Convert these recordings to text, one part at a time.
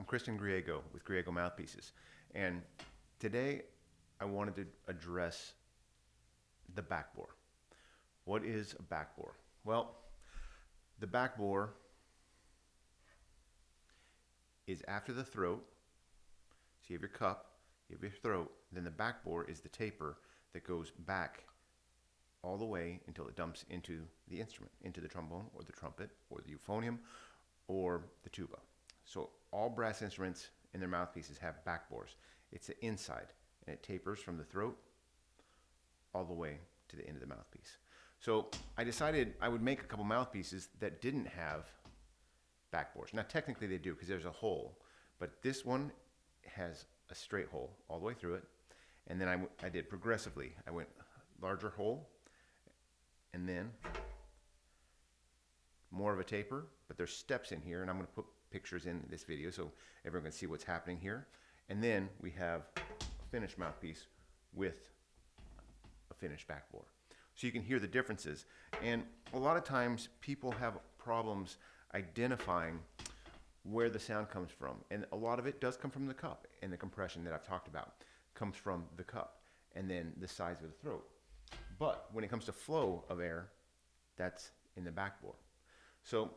I'm Christian Griego with Griego Mouthpieces, and today I wanted to address the backbore. What is a backbore? Well, the backbore is after the throat. So you have your cup, you have your throat, then the backbore is the taper that goes back all the way until it dumps into the instrument, into the trombone or the trumpet or the euphonium or the tuba. So all brass instruments in their mouthpieces have backbores. It's the inside, and it tapers from the throat all the way to the end of the mouthpiece. So I decided I would make a couple mouthpieces that didn't have backbores. Now technically they do because there's a hole, but this one has a straight hole all the way through it. And then I did progressively. I went larger hole, and then more of a taper, but there's steps in here, and I'm going to put pictures in this video so everyone can see what's happening here. And then we have a finished mouthpiece with a finished backbore. So you can hear the differences. And a lot of times people have problems identifying where the sound comes from. And a lot of it does come from the cup, and the compression that I've talked about comes from the cup and then the size of the throat. But when it comes to flow of air, that's in the backbore. So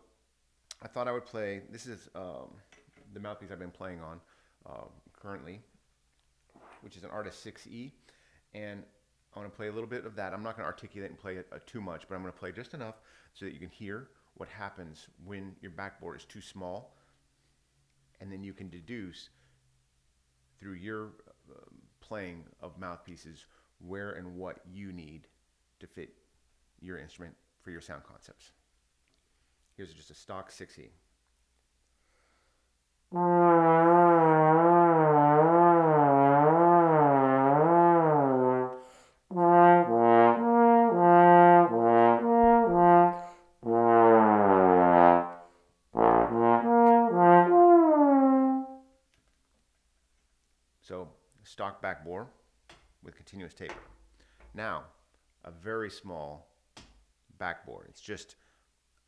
I thought I would play, this is the mouthpiece I've been playing on currently, which is an Artist 6E, and I want to play a little bit of that. I'm not going to articulate and play it too much, but I'm going to play just enough so that you can hear what happens when your backbore is too small, and then you can deduce through your playing of mouthpieces where and what you need to fit your instrument for your sound concepts. Here's just a stock 6E. So, stock backbore with continuous taper. Now, a very small backbore. It's just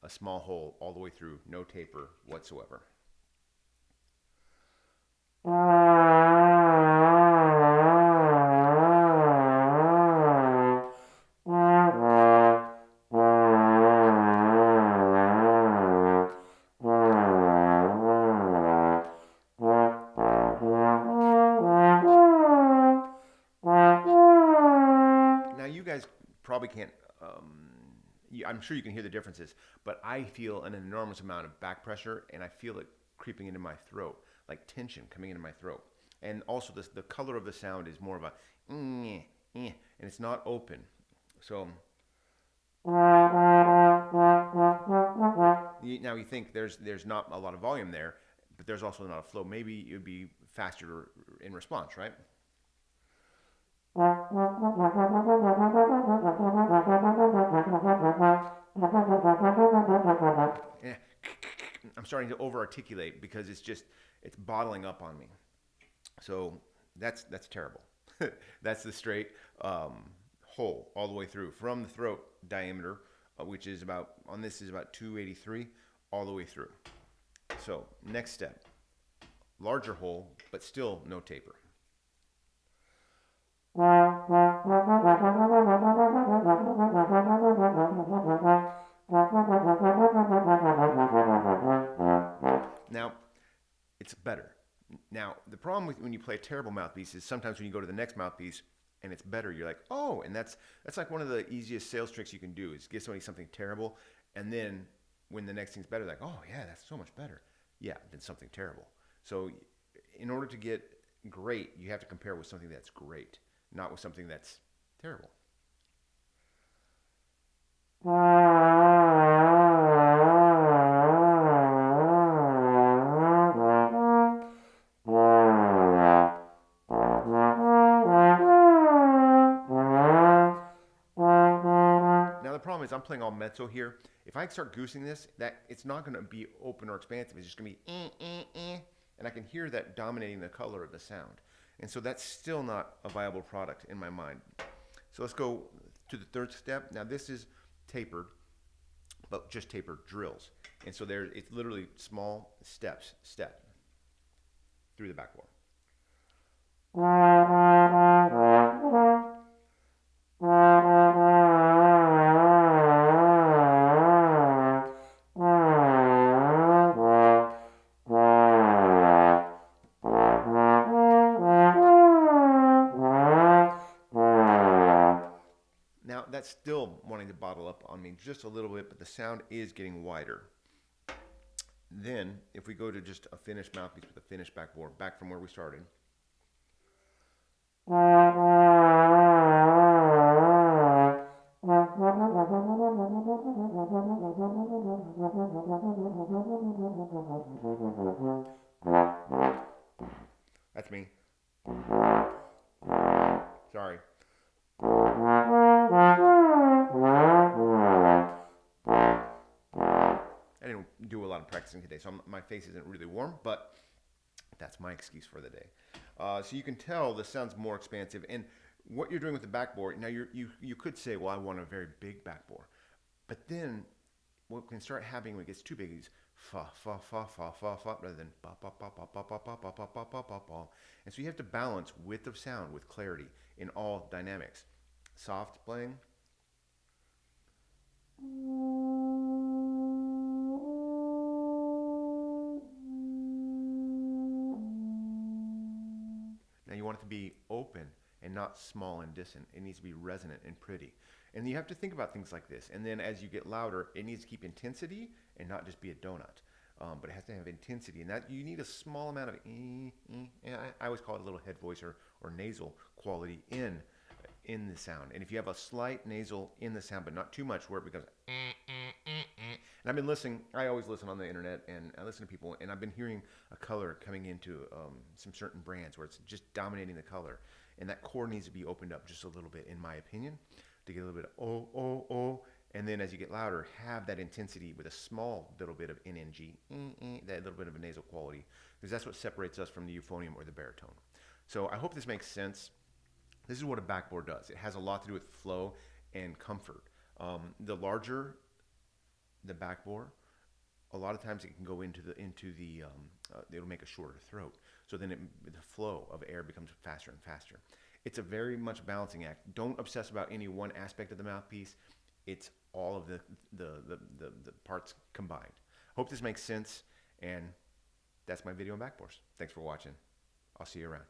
a small hole all the way through, no taper whatsoever. Now you guys probably can't, I'm sure you can hear the differences, but I feel an enormous amount of back pressure, and I feel it creeping into my throat, like tension coming into my throat. And also the color of the sound is more of a and it's not open. So now you think there's not a lot of volume there, but there's also not a flow. Maybe it would be faster in response, right? Yeah. I'm starting to over-articulate because it's bottling up on me. So that's terrible. That's the straight hole all the way through from the throat diameter, which is about, on this is about 283, all the way through. So next step, larger hole, but still no taper. Now, it's better. Now, the problem with when you play a terrible mouthpiece is sometimes when you go to the next mouthpiece and it's better, you're like, oh, and that's like one of the easiest sales tricks you can do is give somebody something terrible, and then when the next thing's better, like, oh yeah, that's so much better. Yeah, than something terrible. So in order to get great, you have to compare with something that's great, not with something that's terrible. Now the problem is I'm playing all mezzo here. If I start goosing this, it's not going to be open or expansive. It's just going to be and I can hear that dominating the color of the sound. And so that's still not a viable product in my mind. So let's go to the third step. Now this is tapered, but just tapered drills. And so it's literally small steps, step, through the backbore. Now that's still wanting to bottle up on me just a little bit, but the sound is getting wider. Then, if we go to just a finished mouthpiece with a finished backbore, back from where we started. That's me. Sorry. I didn't do a lot of practicing today, so my face isn't really warm, but that's my excuse for the day. So you can tell this sounds more expansive. And what you're doing with the backbore, now you could say, well, I want a very big backbore. But then what can start happening when it gets too big is fa, fa, fa, fa, fa, fa, rather than ba, ba, ba, ba, ba, ba, ba, ba, ba, ba, ba, ba, ba. And so you have to balance width of sound with clarity in all dynamics. Soft playing. Now you want it to be open and not small and distant. It needs to be resonant and pretty. And you have to think about things like this. And then as you get louder, it needs to keep intensity and not just be a donut. But it has to have intensity. And that you need a small amount of I always call it a little head voice or nasal quality in the sound. And if you have a slight nasal in the sound, but not too much where it becomes and I've been listening, I always listen on the internet and I listen to people, and I've been hearing a color coming into some certain brands where it's just dominating the color. And that chord needs to be opened up just a little bit, in my opinion, to get a little bit of oh, oh, oh. And then as you get louder, have that intensity with a small little bit of NNG, that little bit of a nasal quality, because that's what separates us from the euphonium or the baritone. So I hope this makes sense. This is what a backbore does. It has a lot to do with flow and comfort. The larger the backbore, a lot of times it can go into the it'll make a shorter throat. So then the flow of air becomes faster and faster. It's a very much balancing act. Don't obsess about any one aspect of the mouthpiece. It's all of the parts combined. Hope this makes sense, and that's my video on backbores. Thanks for watching. I'll see you around.